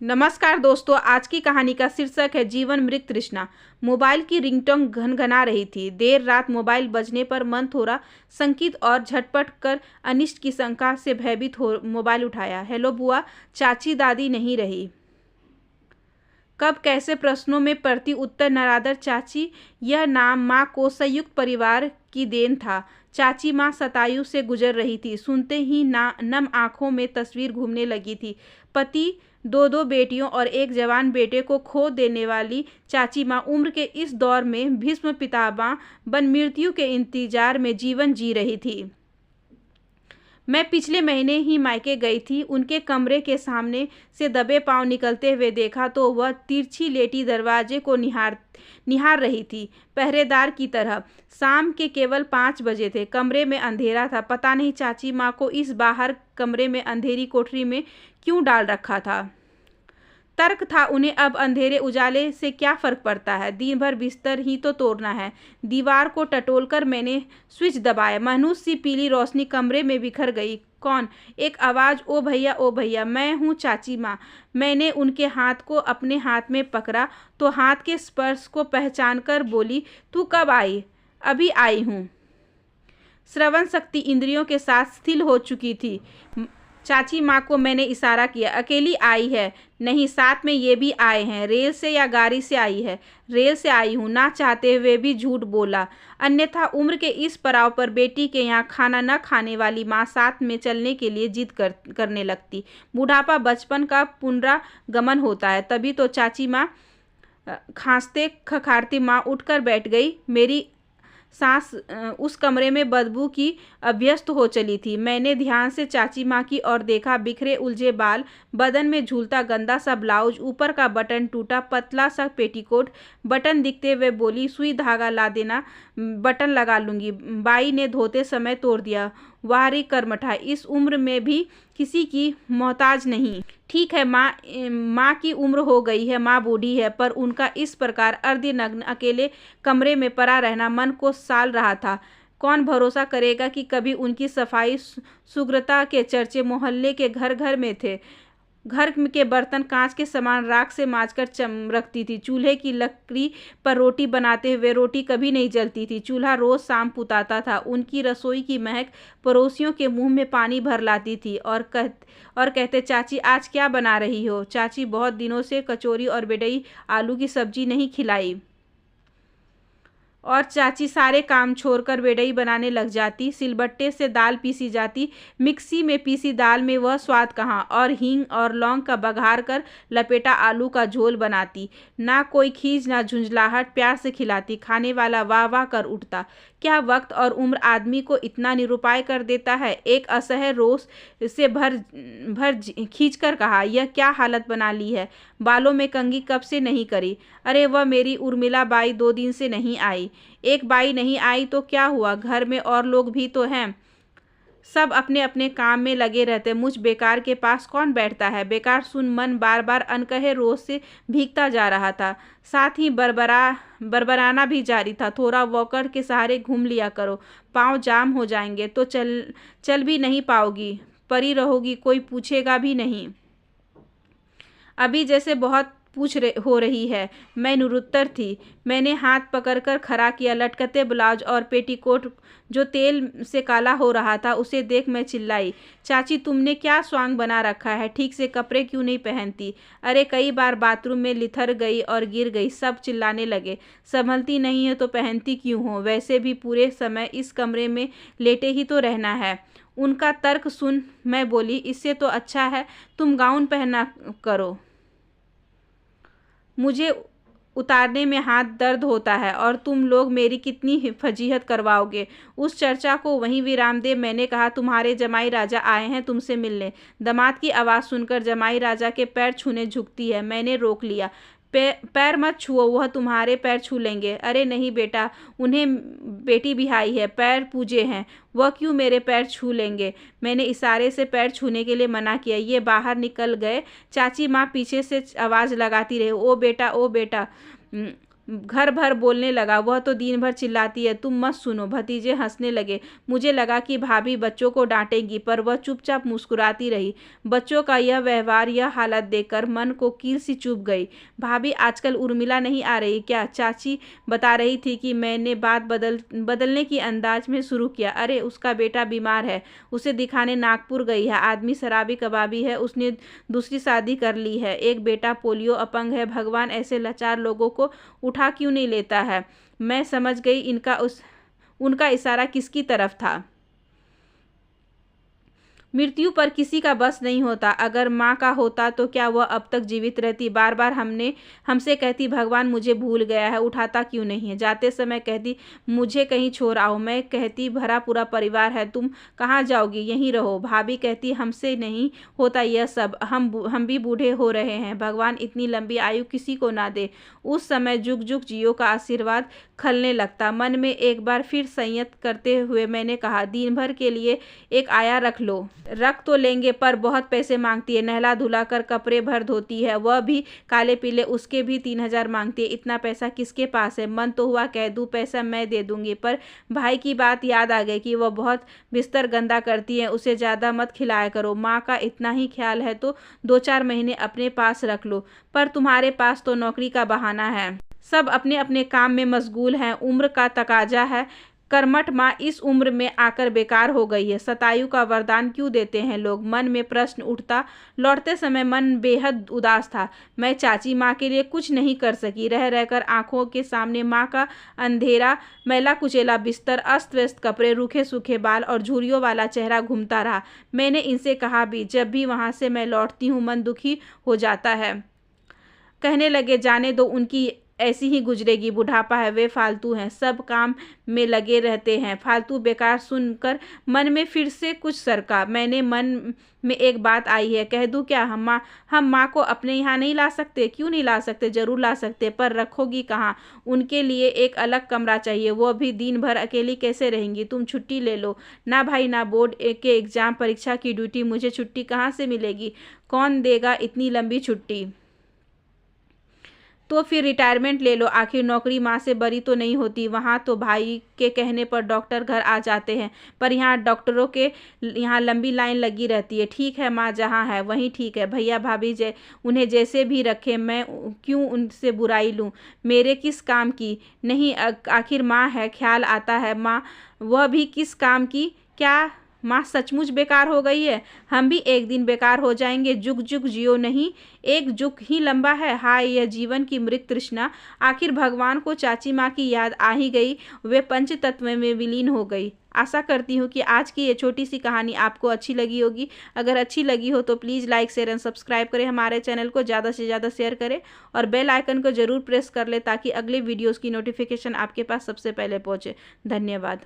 नमस्कार दोस्तों, आज की कहानी का शीर्षक है जीवन मृत तृष्णा। मोबाइल की रिंगटोन घनघना रही थी। देर रात मोबाइल बजने पर मन थोड़ा शंकित और झटपट कर अनिष्ट की शंका से भयभीत हो मोबाइल उठाया। हेलो बुआ, चाची दादी नहीं रही। कब कैसे प्रश्नों में प्रति उत्तर नरादर चाची यह नाम माँ को संयुक्त परिवार की देन था। चाची माँ शतायु से गुजर रही थी। सुनते ही नम आंखों में तस्वीर घूमने लगी थी। पति, दो बेटियों और एक जवान बेटे को खो देने वाली चाची माँ उम्र के इस दौर में भीष्म पितामह बन मृत्यु के इंतजार में जीवन जी रही थी। मैं पिछले महीने ही मायके गई थी। उनके कमरे के सामने से दबे पांव निकलते हुए देखा तो वह तिरछी लेटी दरवाजे को निहार रही थी, पहरेदार की तरह। शाम के केवल 5 बजे थे। कमरे में अंधेरा था। पता नहीं चाची माँ को इस बाहर कमरे में अंधेरी कोठरी में क्यों डाल रखा था। तर्क था उन्हें अब अंधेरे उजाले से क्या फर्क पड़ता है, दिन भर बिस्तर ही तो तोड़ना है। दीवार को टटोलकर मैंने स्विच दबाया। मनुष्य सी पीली रोशनी कमरे में बिखर गई। कौन? एक आवाज़, ओ भैया ओ भैया। मैं हूँ चाची माँ। मैंने उनके हाथ को अपने हाथ में पकड़ा तो हाथ के स्पर्श को पहचान कर बोली, तू कब आई? अभी आई हूँ। श्रवण शक्ति इंद्रियों के साथ स्थिर हो चुकी थी। चाची माँ को मैंने इशारा किया। अकेली आई है? नहीं, साथ में ये भी आए हैं। रेल से या गाड़ी से आई है? रेल से आई हूँ। ना चाहते हुए भी झूठ बोला। अन्यथा उम्र के इस पड़ाव पर बेटी के यहाँ खाना न खाने वाली माँ साथ में चलने के लिए जिद करने लगती। बुढ़ापा बचपन का पुनरागमन होता है। तभी तो चाची माँ खांसते खखारती माँ उठकर बैठ गई। मेरी सांस उस कमरे में बदबू की अभ्यस्त हो चली थी। मैंने ध्यान से चाची माँ की ओर देखा। बिखरे उलझे बाल, बदन में झूलता गंदा सा ब्लाउज, ऊपर का बटन टूटा पतला सा पेटीकोट। बटन दिखते हुए बोली, सुई धागा ला देना, बटन लगा लूँगी। बाई ने धोते समय तोड़ दिया। वाहरी कर्मठा, इस उम्र में भी किसी की मोहताज नहीं। ठीक है, माँ की उम्र हो गई है, माँ बूढ़ी है, पर उनका इस प्रकार अर्धनग्न अकेले कमरे में पड़ा रहना मन को साल रहा था। कौन भरोसा करेगा कि कभी उनकी सफाई शुभ्रता के चर्चे मोहल्ले के घर घर में थे। घर के बर्तन कांच के समान राख से मांजकर चमकती थी। चूल्हे की लकड़ी पर रोटी बनाते हुए रोटी कभी नहीं जलती थी। चूल्हा रोज शाम पुताता था। उनकी रसोई की महक पड़ोसियों के मुंह में पानी भर लाती थी और कहते, चाची आज क्या बना रही हो? चाची, बहुत दिनों से कचौरी और बेडई आलू की सब्जी नहीं खिलाई। और चाची सारे काम छोड़कर बेडई बनाने लग जाती। सिलबट्टे से दाल पीसी जाती। मिक्सी में पीसी दाल में वह स्वाद कहाँ। और हींग और लौंग का बघार कर लपेटा आलू का झोल बनाती। ना कोई खींच ना झुंझलाहट, प्यार से खिलाती। खाने वाला वाह वाह कर उठता। क्या वक्त और उम्र आदमी को इतना निरुपाय कर देता है। एक असह्य रोष से भर खींच कर कहा, यह क्या हालत बना ली है। बालों में कंघी कब से नहीं करी। अरे वह मेरी उर्मिला बाई 2 दिन से नहीं आई। एक बाई नहीं आई तो क्या हुआ, घर में और लोग भी तो हैं। सब अपने अपने काम में लगे रहते। मुझ बेकार के पास कौन बैठता है। बेकार सुन मन बार बार अनकहे रोज से भीगता जा रहा था। साथ ही बरबराना भी जारी था, थोड़ा वॉकर के सहारे घूम लिया करो, पाँव जाम हो जाएंगे तो चल भी नहीं पाओगी, परी रहोगी, कोई पूछेगा भी नहीं। अभी जैसे बहुत हो रही है। मैं निरुत्तर थी। मैंने हाथ पकड़कर खड़ा किया। लटकते ब्लाउज और पेटीकोट जो तेल से काला हो रहा था उसे देख मैं चिल्लाई, चाची तुमने क्या स्वांग बना रखा है, ठीक से कपड़े क्यों नहीं पहनती। अरे कई बार बाथरूम में लिथर गई और गिर गई। सब चिल्लाने लगे, संभलती नहीं है तो पहनती क्यों हो, वैसे भी पूरे समय इस कमरे में लेटे ही तो रहना है। उनका तर्क सुन मैं बोली, इससे तो अच्छा है तुम गाउन पहना करो। मुझे उतारने में हाथ दर्द होता है और तुम लोग मेरी कितनी फजीहत करवाओगे। उस चर्चा को वहीं विराम दे मैंने कहा, तुम्हारे जमाई राजा आए हैं तुमसे मिलने। दामाद की आवाज़ सुनकर जमाई राजा के पैर छूने झुकती है। मैंने रोक लिया। पैर मत छुओ, वह तुम्हारे पैर छू लेंगे। अरे नहीं बेटा, उन्हें बेटी बिहाई है, पैर पूजे हैं, वह क्यों मेरे पैर छू लेंगे। मैंने इशारे से पैर छूने के लिए मना किया। ये बाहर निकल गए। चाची माँ पीछे से आवाज़ लगाती रही, ओ बेटा ओ बेटा। घर भर बोलने लगा, वह तो दिन भर चिल्लाती है, तुम मत सुनो। भतीजे हंसने लगे। मुझे लगा कि भाभी बच्चों को डांटेंगी, पर वह चुपचाप मुस्कुराती रही। बच्चों का यह व्यवहार, यह हालत देखकर मन को कील सी चुभ गई। भाभी, आजकल उर्मिला नहीं आ रही क्या? चाची बता रही थी कि मैंने बात बदलने की अंदाज में शुरू किया। अरे, उसका बेटा बीमार है, उसे दिखाने नागपुर गई है। आदमी शराबी कबाबी है, उसने दूसरी शादी कर ली है। एक बेटा पोलियो अपंग है। भगवान ऐसे लाचार लोगों को उठा क्यों नहीं लेता है? मैं समझ गई उनका इशारा किसकी तरफ था। मृत्यु पर किसी का बस नहीं होता। अगर माँ का होता तो क्या वह अब तक जीवित रहती? बार बार हमसे कहती, भगवान मुझे भूल गया है, उठाता क्यों नहीं है? जाते समय कहती, मुझे कहीं छोड़ आओ। मैं कहती, भरा पूरा परिवार है, तुम कहाँ जाओगी? यहीं रहो। भाभी कहती, हमसे नहीं होता यह सब, हम भी बूढ़े हो रहे हैं, भगवान इतनी लंबी आयु किसी को ना दे। उस समय जुग जुग जियो का आशीर्वाद खलने लगता। मन में एक बार फिर संयत करते हुए मैंने कहा, दिन भर के लिए एक आया रख लो। रख तो लेंगे, पर बहुत पैसे मांगती है। नहला धुला कर कपड़े भर धोती है, वह भी काले पीले, उसके भी 3,000 मांगती है। इतना पैसा किसके पास है? मन तो हुआ कह दूं, पैसा मैं दे दूंगी, पर भाई की बात याद आ गई कि वह बहुत बिस्तर गंदा करती है, उसे ज़्यादा मत खिलाया करो। माँ का इतना ही ख्याल है तो 2-4 महीने अपने पास रख लो। पर तुम्हारे पास तो नौकरी का बहाना है, सब अपने अपने काम में मशगूल हैं, उम्र का तकाजा है। कर्मठ माँ इस उम्र में आकर बेकार हो गई है। शतायु का वरदान क्यों देते हैं लोग? मन में प्रश्न उठता। लौटते समय मन बेहद उदास था। मैं चाची माँ के लिए कुछ नहीं कर सकी। रह रहकर आंखों के सामने माँ का अंधेरा, मैला कुचेला बिस्तर, अस्त व्यस्त कपड़े, रूखे सूखे बाल और झुर्रियों वाला चेहरा घूमता रहा। मैंने इनसे कहा भी, जब भी वहाँ से मैं लौटती हूँ मन दुखी हो जाता है। कहने लगे, जाने दो, उनकी ऐसी ही गुजरेगी, बुढ़ापा है, वे फालतू हैं, सब काम में लगे रहते हैं। फालतू बेकार सुनकर मन में फिर से कुछ सरका। मैंने मन में एक बात आई है, कह दूं क्या? हम माँ को अपने यहाँ नहीं ला सकते? क्यों नहीं ला सकते? जरूर ला सकते, पर रखोगी कहाँ? उनके लिए एक अलग कमरा चाहिए, वो भी दिन भर अकेली कैसे रहेंगी? तुम छुट्टी ले लो ना भाई ना। बोर्ड के एग्जाम परीक्षा की ड्यूटी, मुझे छुट्टी कहाँ से मिलेगी? कौन देगा इतनी लंबी छुट्टी? तो फिर रिटायरमेंट ले लो। आखिर नौकरी माँ से बड़ी तो नहीं होती। वहाँ तो भाई के कहने पर डॉक्टर घर आ जाते हैं, पर यहाँ डॉक्टरों के यहाँ लंबी लाइन लगी रहती है। ठीक है, माँ जहाँ है वहीं ठीक है। भैया भाभी उन्हें जैसे भी रखे, मैं क्यों उनसे बुराई लूँ? मेरे किस काम की? नहीं, आखिर माँ है, ख्याल आता है माँ, वह भी किस काम की? क्या माँ सचमुच बेकार हो गई है? हम भी एक दिन बेकार हो जाएंगे। जुग जुग जियो नहीं, एक जुग ही लंबा है। हाय, यह जीवन की मृत तृष्णा। आखिर भगवान को चाची माँ की याद आ ही गई, वे पंच तत्व में विलीन हो गई। आशा करती हूँ कि आज की ये छोटी सी कहानी आपको अच्छी लगी होगी। अगर अच्छी लगी हो तो please like share and subscribe करें, हमारे चैनल को ज़्यादा से ज़्यादा शेयर करें और बेल आइकन को ज़रूर प्रेस कर लें ताकि अगले वीडियोज़ की नोटिफिकेशन आपके पास सबसे पहले पहुँचे। धन्यवाद।